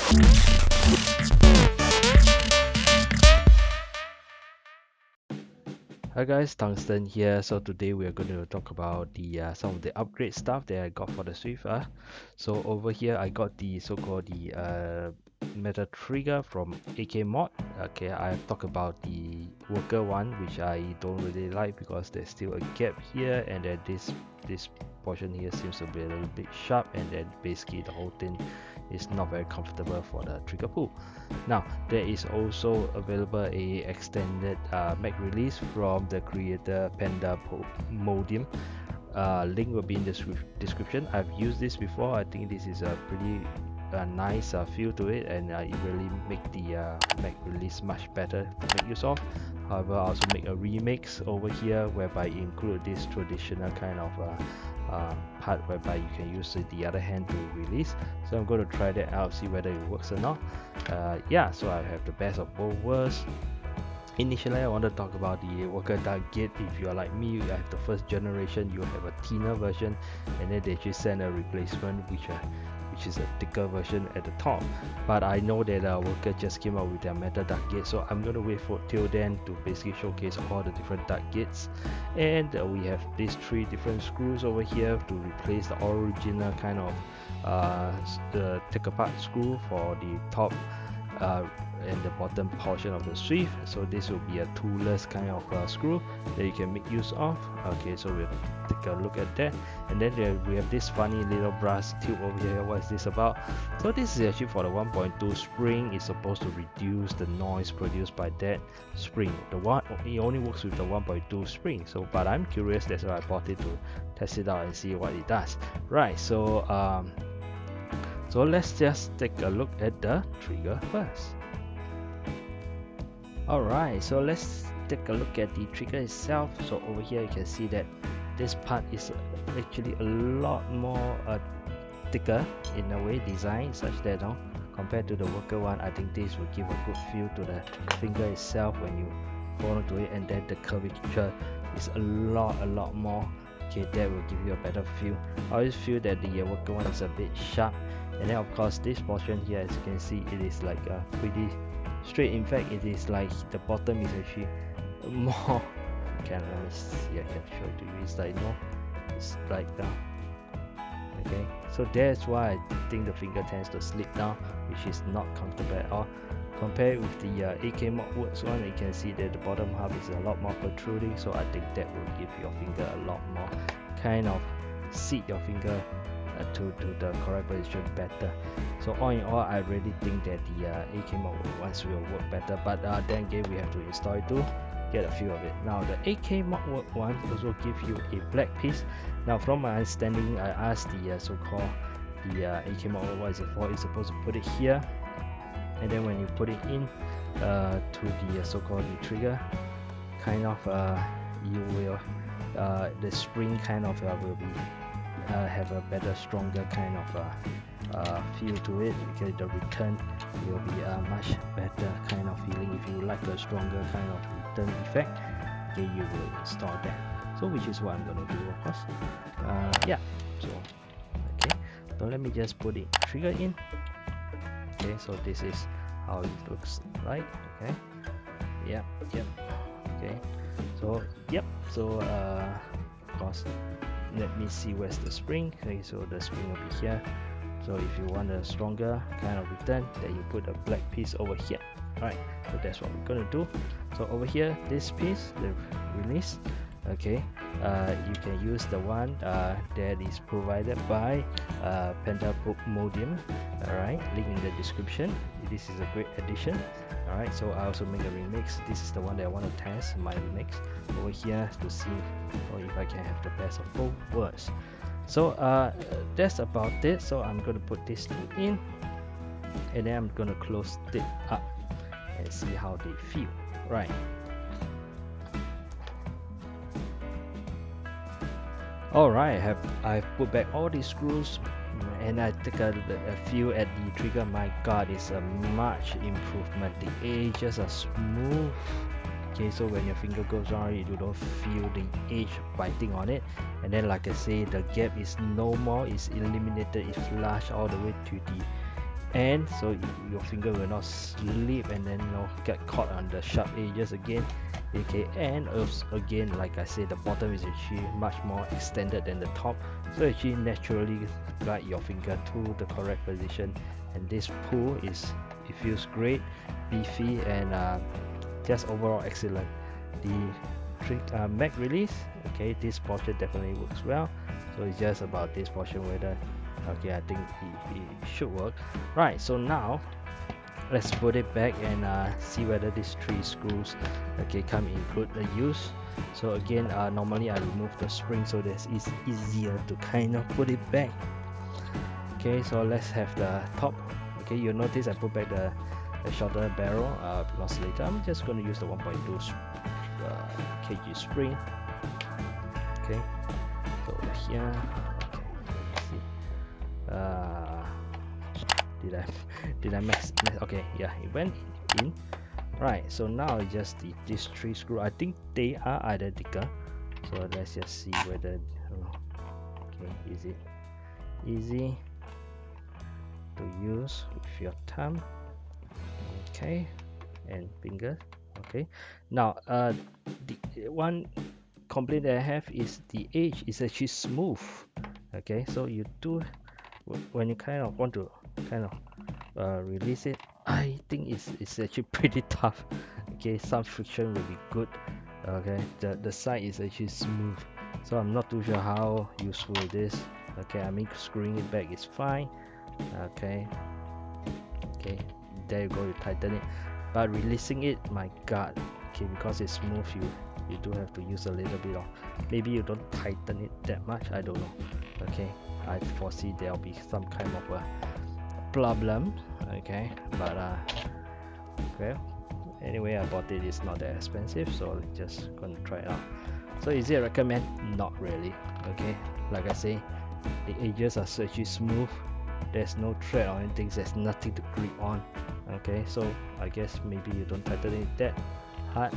Hi guys, Tungsten here. So today we are going to talk about the some of the upgrade stuff that I got for the Swift. So over here I got the so-called the meta trigger from AKMod. Okay, I talked about the worker one, which I don't really like because there's still a gap here, and then this portion here seems to be a little bit sharp, and then basically the whole thing is not very comfortable for the trigger pull. Now there is also available a extended Mac release from the creator Panda Modium. Link will be in the description. I've used this before. I think this is a pretty nice feel to it, and it really make the Mac release much better to make use of. However, I also make a remix over here whereby I include this traditional kind of part whereby you can use the other hand to release. So I'm going to try that out, see whether it works or not. Yeah, so I have the best of both worlds. Initially I want to talk about the worker duct gate. If you are like me, you have the first generation, you have a thinner version, and then they just send a replacement which is a thicker version at the top. But I know that worker just came out with their metal duct gate, so I'm gonna wait for till then to basically showcase all the different duct gates. And we have these 3 different screws over here to replace the original kind of the take apart screw for the top and the bottom portion of the Swift. So this will be a toolless kind of screw that you can make use of. Okay, so we'll take a look at that. And then we have this funny little brass tube over here. What is this about? So this is actually for the 1.2 spring. It's supposed to reduce the noise produced by that spring. It only works with the 1.2 spring. So but I'm curious, that's why I bought it to test it out and see what it does. Right, so let's just take a look at the trigger first. Alright, so let's take a look at the trigger itself. So over here you can see that this part is actually a lot more thicker in a way, designed such that compared to the worker one, I think this will give a good feel to the finger itself when you hold onto it, and then the curvature is a lot more. Okay, that will give you a better feel. I always feel that the worker one is a bit sharp, and then of course this portion here, as you can see, it is like pretty straight. In fact, it is like the bottom is actually more let me see, I can show it to you. It's like it's like down. Okay, so that's why I think the finger tends to slip down, which is not comfortable at all. Compared with the AKMod Works one, you can see that the bottom half is a lot more protruding, so I think that will give your finger a lot more kind of seat your finger to the correct position better. So all in all, I really think that the AKMod ones will work better, but then again we have to install it to get a feel of it. Now the AKMod Work one also give you a black piece. Now from my understanding, I asked the so-called the AKMod what is it for. It's supposed to put it here, and then when you put it in to the so-called the trigger, kind of you will the spring kind of will be have a better, stronger kind of feel to it, because the return will be a much better kind of feeling. If you like a stronger kind of return effect, okay, you will install that. So which is what I'm gonna do, of course. Yeah, so okay, so let me just put the trigger in. Okay, so this is how it looks like. Okay, yep, okay, so yep, so of course, let me see where's the spring. Okay, so the spring will be here. So if you want a stronger kind of return, then you put a black piece over here. Alright, so that's what we're gonna do. So over here, this piece, the release, okay, you can use the one that is provided by Panda Modium. Alright, link in the description. This is a great addition. Alright, so I also make a remix. This is the one that I want to test, my remix over here, to see if I can have the best of both worlds. So that's about it. So I'm going to put this two in, and then I'm going to close it up and see how they feel. Right. Alright, I've put back all these screws, and I take a feel at the trigger. My god, it's a much improvement. The edges are smooth. Okay, so when your finger goes on it, you don't feel the edge biting on it. And then, like I say, the gap is no more, it's eliminated, it's flushed all the way to and so your finger will not slip and then get caught on the sharp edges again. Okay, and also, again, like I said, the bottom is actually much more extended than the top, so actually naturally guide your finger to the correct position. And this pull it feels great, beefy, and just overall excellent. The mag release, okay, this portion definitely works well, so it's just about this portion whether, okay, I think it should work. Right, so now let's put it back and see whether these 3 screws, okay, come in good use. So again, normally I remove the spring so that it's easier to kind of put it back. Okay, so let's have the top. Okay, you'll notice I put back the shorter barrel because later I'm just going to use the 1.2 kg spring. Okay, so over here, okay, let me see. Did I mess? Okay, yeah, it went in. Right, so now it's just these 3 screws. I think they are identical, so let's just see whether okay, is it easy to use with your thumb, okay, and finger. Okay, now the one complaint that I have is the edge is actually smooth. Okay, so you do, when you kind of want to kind of release it, I think it's actually pretty tough. Okay, some friction will be good. Okay, the side is actually smooth, so I'm not too sure how useful it is. Okay, I mean, screwing it back is fine. Okay, there you go, you tighten it, but releasing it, my god, okay, because it's smooth, you do have to use a little bit of, maybe you don't tighten it that much, I don't know. Okay, I foresee there'll be some kind of a problem. Okay, but well, anyway, I bought it, it's not that expensive, so just gonna try it out. So is it recommend? Not really. Okay, like I say, the edges are actually smooth, there's no thread or anything, there's nothing to grip on. Okay, so I guess maybe you don't tighten it that hard,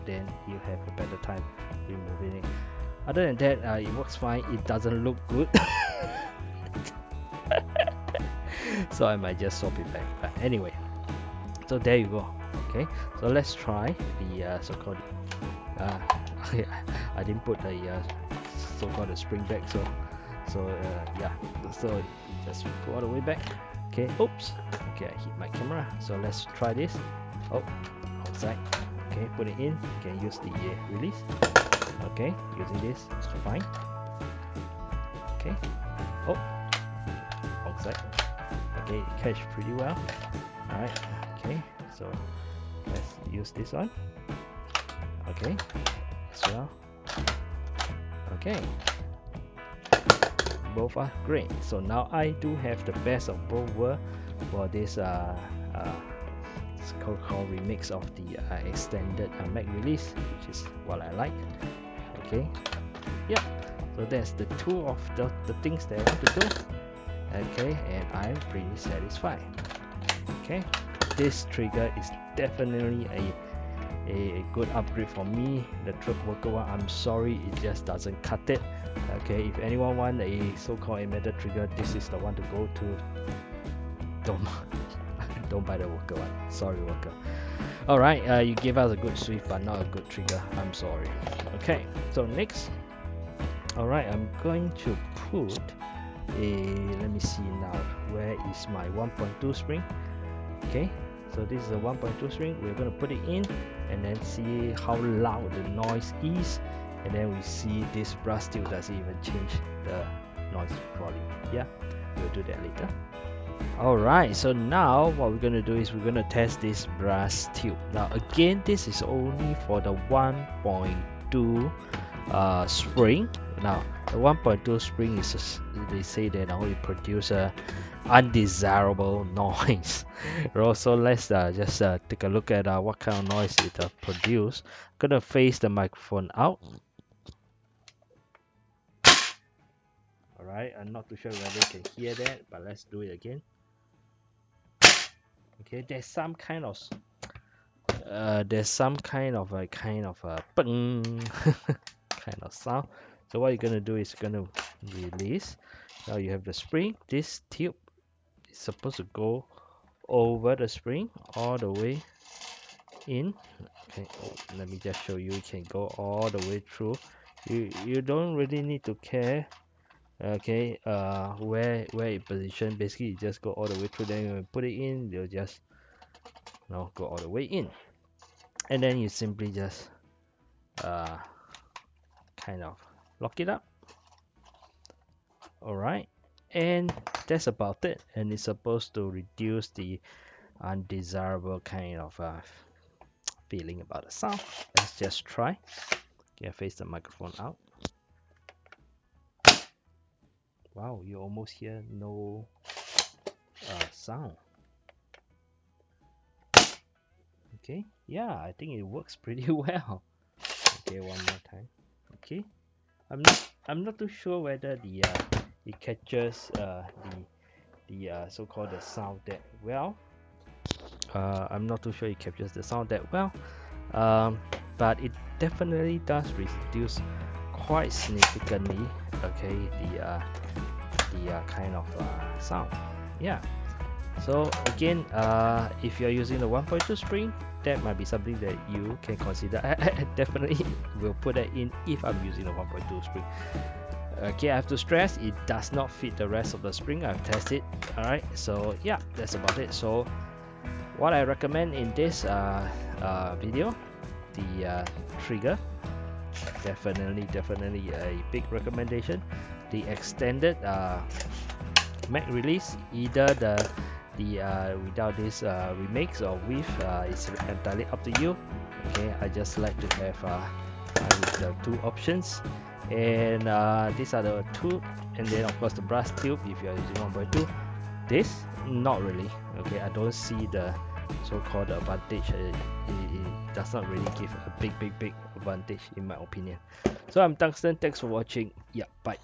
then you have a better time removing it. Other than that, it works fine, it doesn't look good. So I might just swap it back, but anyway, so there you go. Okay, so let's try the so-called I didn't put the so-called spring back, so yeah, so just go all the way back. Okay, oops, okay, I hit my camera, so let's try this. Oh, outside. Okay, put it in, you can use the release. Okay, using this is fine. Okay, oh, outside. Okay, it catch pretty well. Alright, okay, so let's use this one. Okay, as well. Okay, both are great. So now I do have the best of both worlds for this called remix of the extended mag release, which is what I like. Okay, yeah, so that's the 2 of the things that I want to do. Okay, and I'm pretty satisfied. Okay, this trigger is definitely a good upgrade for me. The Threadworker one, I'm sorry, it just doesn't cut it. Okay, if anyone want a so-called metal trigger, this is the one to go to. Don't buy the Worker one, sorry Worker. Alright, you gave us a good sweep but not a good trigger, I'm sorry. Okay, so next, alright, I'm going to put let me see now, where is my 1.2 spring. Okay, so this is a 1.2 string, we're going to put it in and then see how loud the noise is, and then we see this brass tube does it even change the noise volume. Yeah, we'll do that later. Alright, so now what we're going to do is we're going to test this brass tube. Now again, this is only for the 1.2 spring. Now the 1.2 spring is, they say that now it produces a undesirable noise. So let's just take a look at what kind of noise it produces. I'm gonna face the microphone out. Alright, I'm not too sure whether you can hear that, but let's do it again. Okay, there's some kind of a kind of a bang kind of sound. So what you're gonna do is you're gonna release. Now you have the spring. This tube it's supposed to go over the spring all the way in. Okay, oh, let me just show you. You can go all the way through. You don't really need to care, okay, where it position. Basically you just go all the way through, then you put it in, you'll just go all the way in, and then you simply just kind of lock it up. All right, and that's about it. And it's supposed to reduce the undesirable kind of feeling about the sound. Let's just try. Okay, face the microphone out. Wow, you almost hear no sound. Okay, yeah, I think it works pretty well. Okay, one more time. Okay, I'm not too sure whether the it catches the so-called the sound that well. I'm not too sure it captures the sound that well, but it definitely does reduce quite significantly, okay, the kind of sound. Yeah. So again, if you're using the 1.2 spring, that might be something that you can consider. I definitely will put that in if I'm using the 1.2 spring. Okay, I have to stress it does not fit the rest of the spring. I've tested. Alright, so yeah, that's about it. So what I recommend in this video, the trigger, definitely a big recommendation. The extended mag release, either the without this remix or with, it's entirely up to you. Okay, I just like to have the two options, and these are the two. And then of course the brass tube if you are using 1.2. This not really. Okay, I don't see the so-called advantage. It does not really give a big advantage in my opinion. So I'm Tungsten, thanks for watching. Yeah, bye.